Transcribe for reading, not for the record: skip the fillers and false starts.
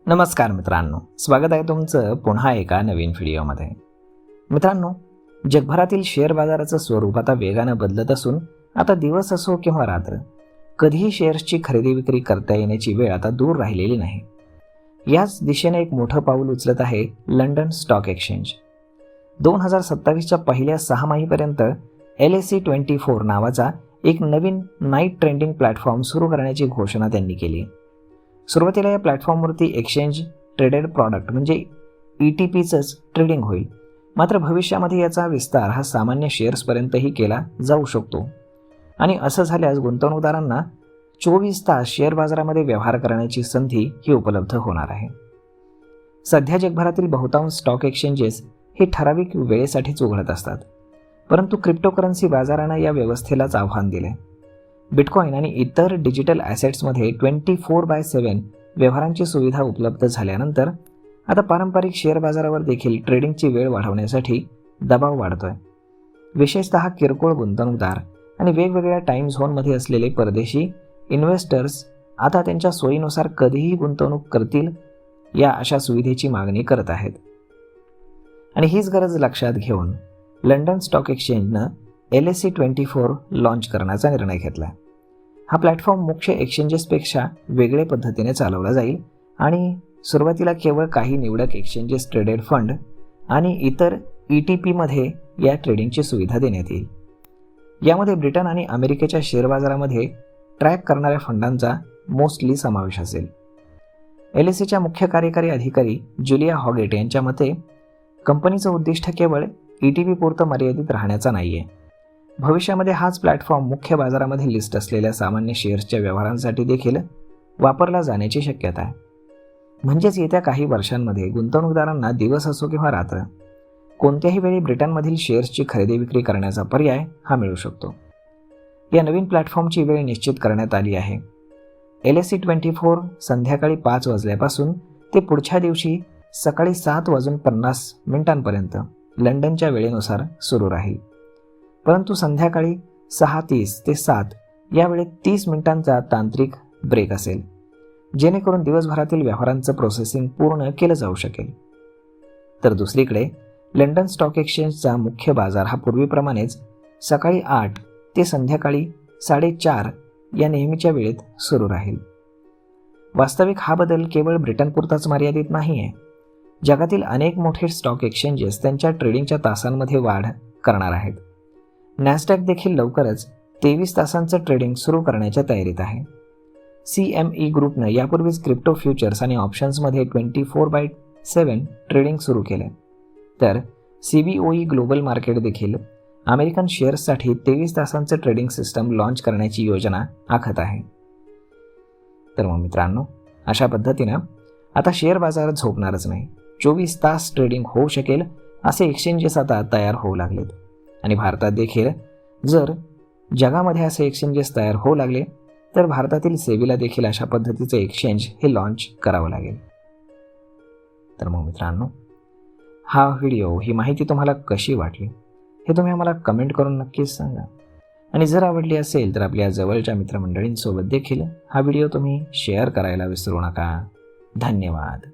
नमस्कार मित्रांनो, स्वागत आहे तुमचं पुन्हा एका नवीन व्हिडिओमध्ये. मित्रांनो, जगभरातील शेअर बाजाराचं स्वरूप आता वेगानं बदलत असून आता दिवस असो किंवा रात्र, कधीही शेअर्सची खरेदी विक्री करता येण्याची वेळ आता दूर राहिलेली नाही. याच दिशेने एक मोठं पाऊल उचलत आहे लंडन स्टॉक एक्सचेंज. 2027च्या पहिल्या 6 महिन्यापर्यंत LSE24 नावाचा एक नवीन नाईट ट्रेडिंग प्लॅटफॉर्म सुरू करण्याची घोषणा त्यांनी केली. सुरुवातीला या प्लॅटफॉर्मवरती एक्सचेंज ट्रेडेड प्रॉडक्ट म्हणजे ETPचंच ट्रेडिंग होईल. मात्र भविष्यामध्ये याचा विस्तार हा सामान्य शेअर्सपर्यंतही केला जाऊ शकतो आणि असं झाल्यास गुंतवणूकदारांना 24 तास शेअर बाजारामध्ये व्यवहार करण्याची संधी ही उपलब्ध होणार आहे. सध्या जगभरातील बहुतांश स्टॉक एक्सचेंजेस हे ठराविक वेळेसाठीच उघडत असतात, परंतु क्रिप्टोकरन्सी बाजारानं या व्यवस्थेलाच आव्हान दिले. बिटकॉइन आणि इतर डिजिटल ॲसेट्समध्ये 24/7 व्यवहारांची सुविधा उपलब्ध झाल्यानंतर आता पारंपरिक शेअर बाजारावर देखील ट्रेडिंगची वेळ वाढवण्यासाठी दबाव वाढतोय. विशेषतः किरकोळ गुंतवणूकदार आणि वेगवेगळ्या टाईम झोनमध्ये असलेले परदेशी इन्व्हेस्टर्स आता त्यांच्या सोयीनुसार कधीही गुंतवणूक करतील या अशा सुविधेची मागणी करत आहेत. आणि हीच गरज लक्षात घेऊन लंडन स्टॉक एक्सचेंजनं LSE24 लॉन्च करण्याचा निर्णय घेतला. हा प्लॅटफॉर्म मुख्य एक्सचेंजेसपेक्षा वेगळे पद्धतीने चालवला जाईल आणि सुरुवातीला केवळ काही निवडक एक्सचेंजेस ट्रेडेड फंड आणि इतर ETPमध्ये या ट्रेडिंगची सुविधा देण्यात येईल. यामध्ये ब्रिटन आणि अमेरिकेच्या शेअर बाजारामध्ये ट्रॅक करणाऱ्या फंडांचा मोस्टली समावेश असेल. LSEच्या मुख्य कार्यकारी अधिकारी जुलिया हॉगेट यांच्या मते कंपनीचं उद्दिष्ट केवळ ETP पुरतं मर्यादित राहण्याचा नाही आहे. भविष्यामध्ये हाच प्लॅटफॉर्म मुख्य बाजारामध्ये लिस्ट असलेल्या सामान्य शेअर्सच्या व्यवहारांसाठी देखील वापरला जाण्याची शक्यता आहे. म्हणजेच येत्या काही वर्षांमध्ये गुंतवणूकदारांना दिवस असो किंवा रात्र कोणत्याही वेळी ब्रिटनमधील शेअर्सची खरेदी विक्री करण्याचा पर्याय हा मिळू शकतो. या नवीन प्लॅटफॉर्मची वेळ निश्चित करण्यात आली आहे. LSE24 संध्याकाळी 5 वाजल्यापासून ते पुढच्या दिवशी सकाळी 7:50 लंडनच्या वेळेनुसार सुरू राहील. परंतु संध्याकाळी 6:30 ते 7 या वेळेत 30 मिनिटांचा तांत्रिक ब्रेक असेल, जेणेकरून दिवसभरातील व्यवहारांचं प्रोसेसिंग पूर्ण केलं जाऊ शकेल. तर दुसरीकडे लंडन स्टॉक एक्सचेंजचा मुख्य बाजार हा पूर्वीप्रमाणेच सकाळी 8 ते संध्याकाळी 4:30 या नेहमीच्या वेळेत सुरू राहील. वास्तविक हा बदल केवळ ब्रिटनपुरताच मर्यादित नाही आहे. जगातील अनेक मोठे स्टॉक एक्सचेंजेस त्यांच्या ट्रेडिंगच्या तासांमध्ये वाढ करणार आहेत. नॅस्डॅक देखील लवकरच 23 तासांचं ट्रेडिंग सुरू करण्याच्या तयारीत आहे. CME ग्रुपनं यापूर्वीच क्रिप्टो फ्युचर्स आणि ऑप्शन्समध्ये 24/7 ट्रेडिंग सुरू केलं. तर CBOE ग्लोबल मार्केट देखील अमेरिकन शेअर्ससाठी 23 तासांचं ट्रेडिंग सिस्टम लॉन्च करण्याची योजना आखत आहे. तर मग मित्रांनो, अशा पद्धतीनं आता शेअर बाजार झोपणारच नाही. 24 तास ट्रेडिंग होऊ शकेल असे एक्सचेंजेस आता तयार होऊ लागलेत. आणि भारतात देखील जर जगामध्ये असे एक्सचेंजेस तयार होऊ लागले तर भारतातील सेबीला देखील अशा पद्धतीचे एक्सचेंज हे लॉन्च करावं लागेल. तर मग मित्रांनो, हा व्हिडिओ, ही माहिती तुम्हाला कशी वाटली हे तुम्ही आम्हाला कमेंट करून नक्कीच सांगा. आणि जर आवडली असेल तर आपल्या जवळच्या मित्रमंडळींसोबत देखील हा व्हिडिओ तुम्ही शेअर करायला विसरू नका. धन्यवाद.